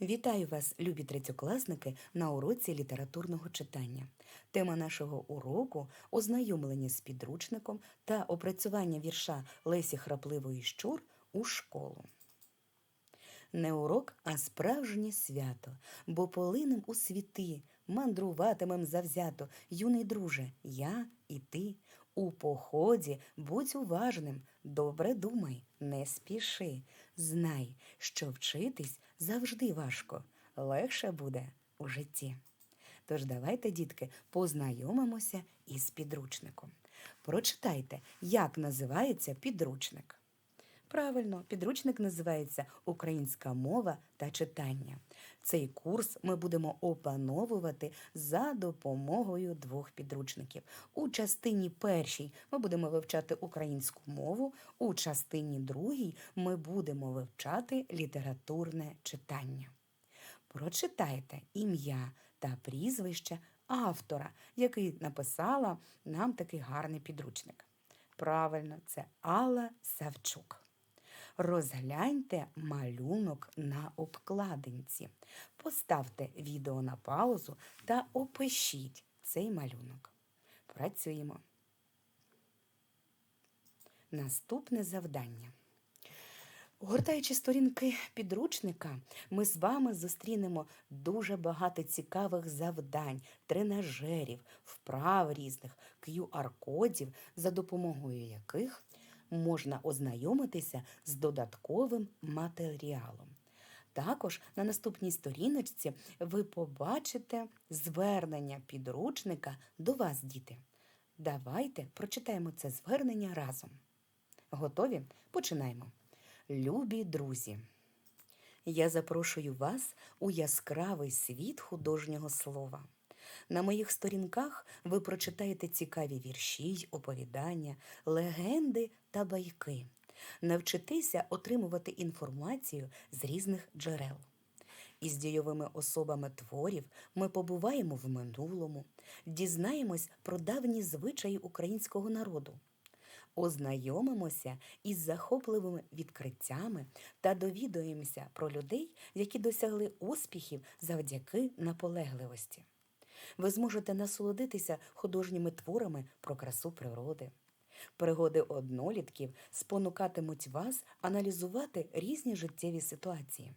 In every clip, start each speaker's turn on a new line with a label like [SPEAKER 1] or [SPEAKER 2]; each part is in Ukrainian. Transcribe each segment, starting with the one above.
[SPEAKER 1] Вітаю вас, любі третьокласники, на уроці літературного читання. Тема нашого уроку – ознайомлення з підручником та опрацювання вірша Лесі Храпливої «Щур» у школу. Не урок, а справжнє свято, бо полинем у світи, мандруватимем завзято. Юний друже, я і ти. У поході будь уважним, добре думай, не спіши. Знай, що вчитись завжди важко, легше буде у житті. Тож давайте, дітки, познайомимося із підручником. Прочитайте, як називається підручник. Правильно, підручник називається «Українська мова та читання». Цей курс ми будемо опановувати за допомогою двох підручників. У частині першій ми будемо вивчати українську мову, у частині другій ми будемо вивчати літературне читання. Прочитайте ім'я та прізвище автора, який написала нам такий гарний підручник. Правильно, це Алла Савчук. Розгляньте малюнок на обкладинці. Поставте відео на паузу та опишіть цей малюнок. Працюємо. Наступне завдання. Гортаючи сторінки підручника, ми з вами зустрінемо дуже багато цікавих завдань, тренажерів, вправ різних, QR-кодів, за допомогою яких можна ознайомитися з додатковим матеріалом. Також на наступній сторіночці ви побачите звернення підручника до вас, діти. Давайте прочитаємо це звернення разом. Готові? Починаємо. Любі друзі, я запрошую вас у яскравий світ художнього слова. На моїх сторінках ви прочитаєте цікаві вірші й оповідання, легенди та байки. Навчитеся отримувати інформацію з різних джерел. Із дійовими особами творів ми побуваємо в минулому, дізнаємось про давні звичаї українського народу. Ознайомимося із захопливими відкриттями та довідаємося про людей, які досягли успіхів завдяки наполегливості. Ви зможете насолодитися художніми творами про красу природи. Пригоди однолітків спонукатимуть вас аналізувати різні життєві ситуації.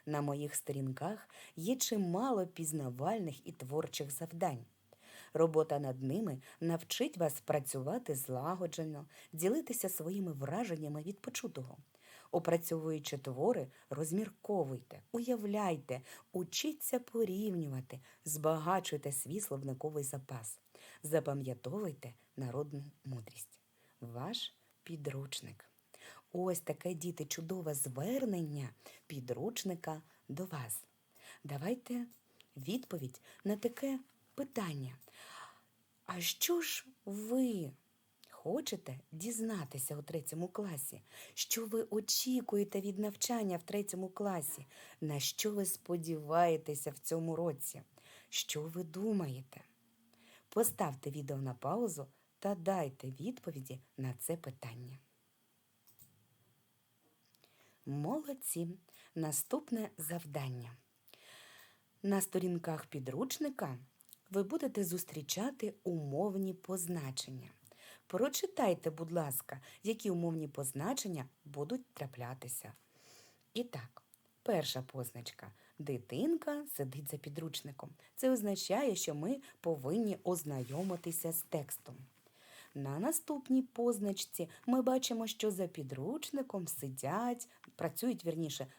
[SPEAKER 1] На моїх сторінках є чимало пізнавальних і творчих завдань. Робота над ними навчить вас працювати злагоджено, ділитися своїми враженнями від почутого. Опрацьовуючи твори, розмірковуйте, уявляйте, учіться порівнювати, збагачуйте свій словниковий запас. Запам'ятовуйте народну мудрість. Ваш підручник. Ось таке, діти, чудове звернення підручника до вас. Давайте відповідь на таке питання. А що ж ви хочете дізнатися у 3 класі? Що ви очікуєте від навчання в 3 класі? На що ви сподіваєтеся в цьому році? Що ви думаєте? Поставте відео на паузу та дайте відповіді на це питання. Молодці! Наступне завдання. На сторінках підручника ви будете зустрічати умовні позначення. Прочитайте, будь ласка, які умовні позначення будуть траплятися. І так, перша позначка. Дитинка сидить за підручником. Це означає, що ми повинні ознайомитися з текстом. На наступній позначці ми бачимо, що за підручником працюють,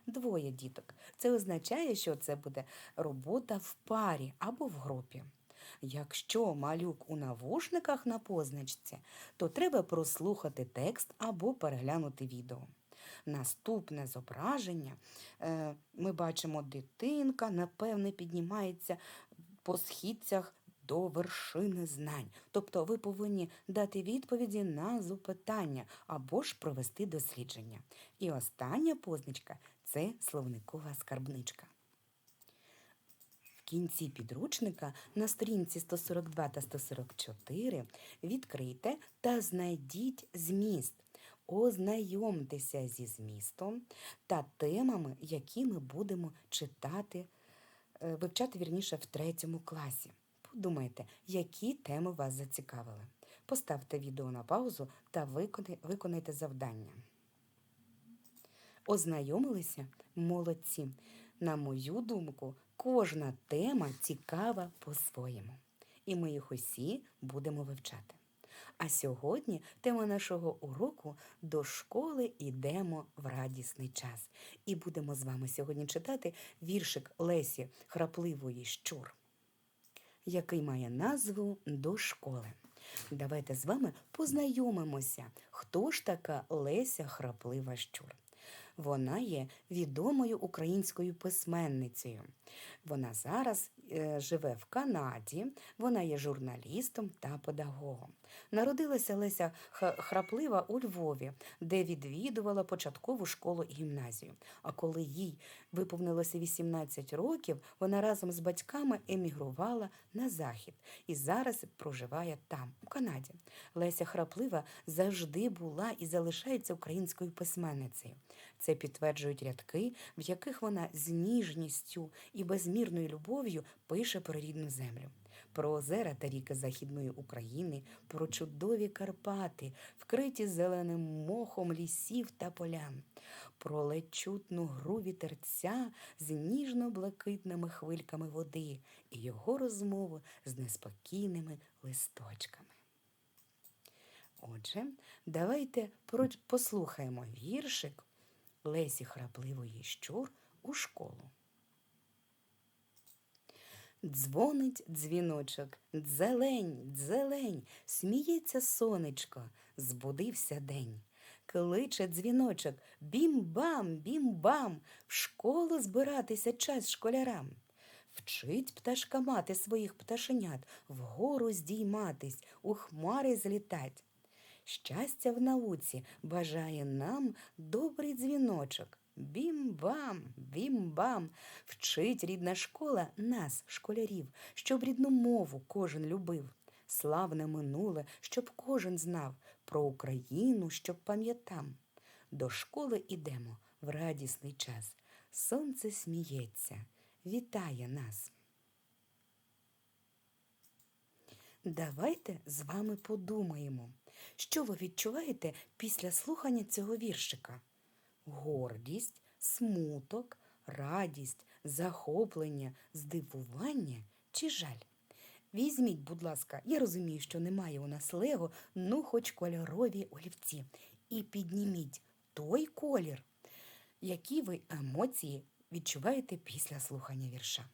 [SPEAKER 1] двоє діток. Це означає, що це буде робота в парі або в групі. Якщо малюк у навушниках на позначці, то треба прослухати текст або переглянути відео. Наступне зображення. Ми бачимо, дитинка, напевне, піднімається по східцях до вершини знань. Тобто ви повинні дати відповіді на запитання або ж провести дослідження. І остання позначка – це словникова скарбничка. В кінці підручника на сторінці 142 та 144 відкрийте та знайдіть зміст. ознайомтеся зі змістом та темами, які ми будемо вивчати в 3 класі. Подумайте, які теми вас зацікавили. Поставте відео на паузу та виконайте завдання. Ознайомилися? Молодці! На мою думку, кожна тема цікава по-своєму. І ми їх усі будемо вивчати. А сьогодні тема нашого уроку «До школи йдемо в радісний час». І будемо з вами сьогодні читати віршик Лесі Храпливої «Щур», який має назву «До школи». Давайте з вами познайомимося, хто ж така Леся Храплива Щур. Вона є відомою українською письменницею. Вона зараз живе в Канаді, вона є журналістом та педагогом. Народилася Леся Храплива у Львові, де відвідувала початкову школу і гімназію. А коли їй виповнилося 18 років, вона разом з батьками емігрувала на Захід і зараз проживає там, у Канаді. Леся Храплива завжди була і залишається українською письменницею. Це підтверджують рядки, в яких вона з ніжністю і безмірною любов'ю пише про рідну землю. Про озера та ріки Західної України, про чудові Карпати, вкриті зеленим мохом лісів та полян, про ледь чутну гру вітерця з ніжно-блакитними хвильками води і його розмову з неспокійними листочками. Отже, давайте послухаємо віршик Лесі Храпливої Щур у школу. Дзвонить дзвіночок, дзелень, дзелень, сміється сонечко, збудився день. Кличе дзвіночок, бім-бам, бім-бам, в школу збиратися час школярам. Вчить пташка мати своїх пташенят, вгору здійматись, у хмари злітать. Щастя в науці бажає нам добрий дзвіночок. Бім-бам, бім-бам, вчить рідна школа нас, школярів, щоб рідну мову кожен любив. Славне минуле, щоб кожен знав, про Україну, щоб пам'ятав. До школи ідемо в радісний час, сонце сміється, вітає нас. Давайте з вами подумаємо, що ви відчуваєте після слухання цього віршика? Гордість, смуток, радість, захоплення, здивування чи жаль? Візьміть, будь ласка, я розумію, що немає у нас лего, ну хоч кольорові олівці. І підніміть той колір, які ви емоції відчуваєте після слухання вірша.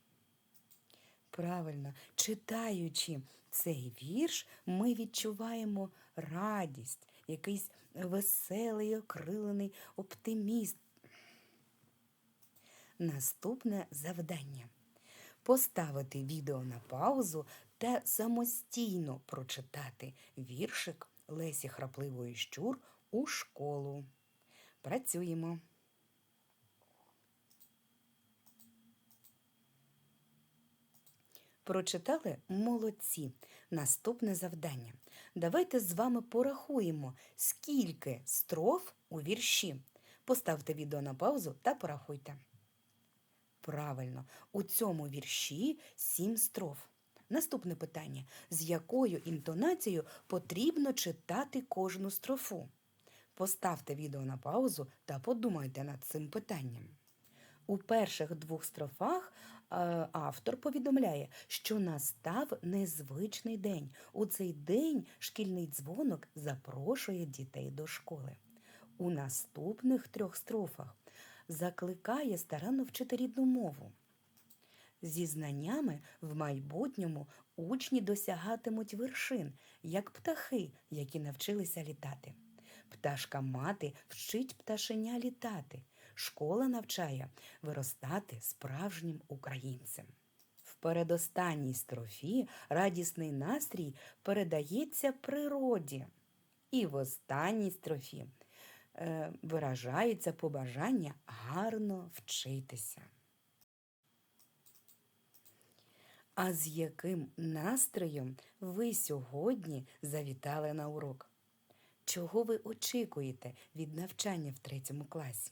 [SPEAKER 1] Правильно, читаючи цей вірш, ми відчуваємо радість, якийсь веселий, окрилений оптимізм. Наступне завдання – поставити відео на паузу та самостійно прочитати віршик Лесі Храпливої Щур у школу. Працюємо. Прочитали? Молодці. Наступне завдання. Давайте з вами порахуємо, скільки строф у вірші. Поставте відео на паузу та порахуйте. Правильно, у цьому вірші 7 строф. Наступне питання. З якою інтонацією потрібно читати кожну строфу? Поставте відео на паузу та подумайте над цим питанням. У перших 2 строфах автор повідомляє, що настав незвичний день. У цей день шкільний дзвонок запрошує дітей до школи. У наступних 3 строфах закликає старанно вчити рідну мову. Зі знаннями в майбутньому учні досягатимуть вершин, як птахи, які навчилися літати. Пташка-мати вчить пташеня літати. Школа навчає виростати справжнім українцем. В передостанній строфі радісний настрій передається природі. І в останній строфі виражається побажання гарно вчитися. А з яким настроєм ви сьогодні завітали на урок? Чого ви очікуєте від навчання в 3 класі?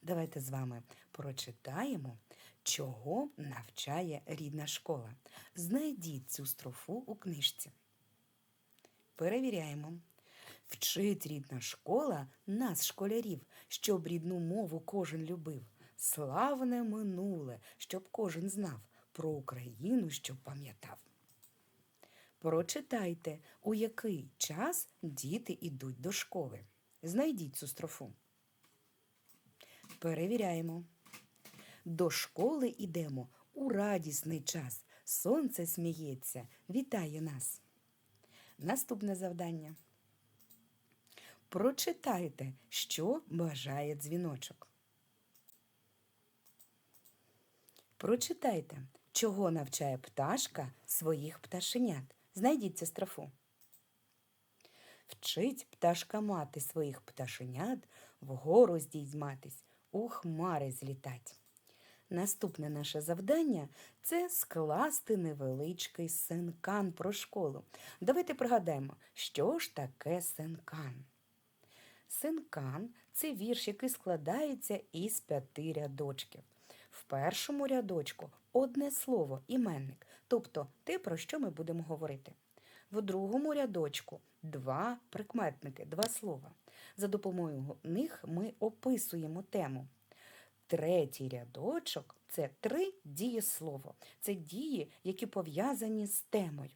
[SPEAKER 1] Давайте з вами прочитаємо, чого навчає рідна школа. Знайдіть цю строфу у книжці. Перевіряємо. Вчить рідна школа нас, школярів, щоб рідну мову кожен любив. Славне минуле, щоб кожен знав, про Україну, щоб пам'ятав. Прочитайте, у який час діти йдуть до школи. Знайдіть цю строфу. Перевіряємо. До школи йдемо у радісний час. Сонце сміється, вітає нас. Наступне завдання. Прочитайте, що бажає дзвіночок. Прочитайте, чого навчає пташка своїх пташенят. Знайдіть цю строфу. Вчить пташка мати своїх пташенят вгору здійматись, у хмари злітать. Наступне наше завдання – це скласти невеличкий синкан про школу. Давайте пригадаємо, що ж таке синкан. Синкан – це вірш, який складається із 5 рядочків. В першому рядочку одне слово – іменник, тобто те, про що ми будемо говорити. В другому рядочку 2 прикметники, 2 слова. За допомогою них ми описуємо тему. Третій рядочок – це 3 дієслова. Це дії, які пов'язані з темою.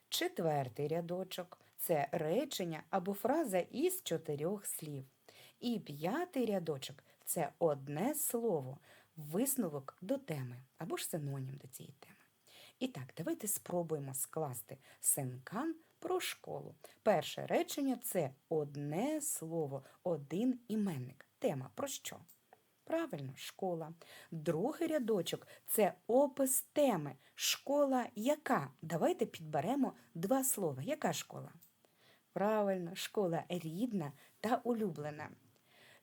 [SPEAKER 1] Четвертий рядочок – це речення або фраза із 4 слів. І 5-й рядочок – це одне слово, висновок до теми або ж синонім до цієї теми. І так, давайте спробуємо скласти синкан про школу. Перше речення – це одне слово, один іменник. Тема про що? Правильно, школа. Другий рядочок – це опис теми. Школа яка? Давайте підберемо 2 слова. Яка школа? Правильно, школа рідна та улюблена.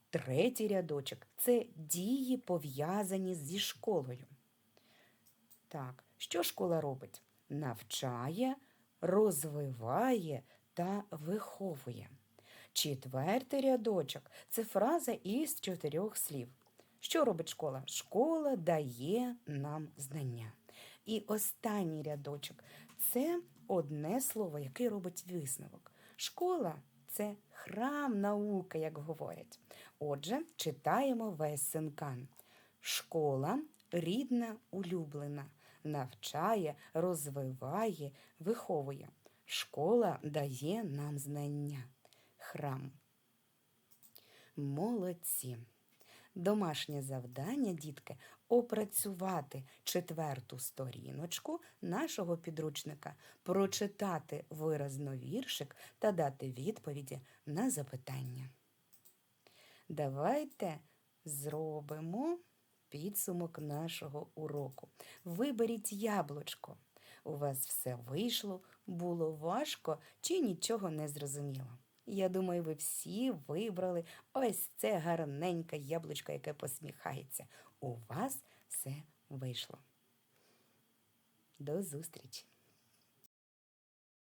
[SPEAKER 1] Третій рядочок – це дії, пов'язані зі школою. Так, що школа робить? Навчає, розвиває та виховує. Четвертий рядочок – це фраза із 4 слів. Що робить школа? Школа дає нам знання. І останній рядочок – це одне слово, яке робить висновок. Школа – це храм науки, як говорять. Отже, читаємо весь синкан. Школа рідна, улюблена, навчає, розвиває, виховує. Школа дає нам знання. Храм. Молодці! Домашнє завдання, дітки, опрацювати 4-ту сторіночку нашого підручника, прочитати виразно віршик та дати відповіді на запитання. Давайте зробимо підсумок нашого уроку. Виберіть яблучко. У вас все вийшло, було важко чи нічого не зрозуміло? Я думаю, ви всі вибрали ось це гарненьке яблучко, яке посміхається. У вас все вийшло. До зустрічі!